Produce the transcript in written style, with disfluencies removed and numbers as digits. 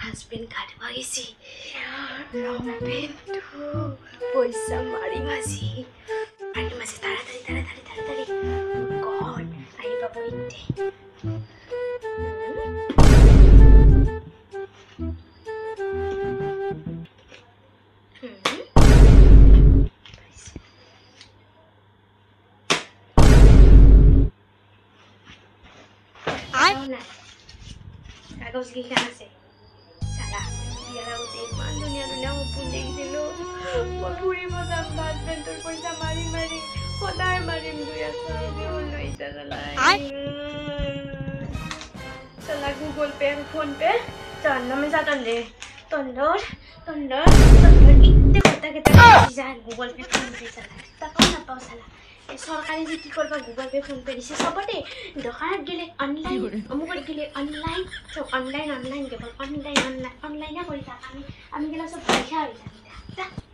husband গাড়ি ভাগিছি পয়সা মারি মাসি তাড়াতাড়ি গড আই বাবু ইতে কাগজ লিখা আছে সালা বিয়াৰ আগতে ইমান ধুনীয়া সপোন দেখিছিলো মই ফুৰিব যাম হাজবেণ্ডৰ পইচা মাৰি সদায় মাৰিম 2,000 লৈছা চালা গুগল পে ফোন পে চন্নমে যা তন্দর ইতে কথা যা গুগল পে ফোন পে চালা টাকাও নাপাও চালা সরকারি যে কি করবা গুগল পে ফোন পে দিছে সবতে দোকানত গেলে অনলাইন অমুকত গেলে অনলাইন সব অনলাইন কেবল অনলাইনে কৰি থাক আমি গেলা সব পইচা হৈ যাম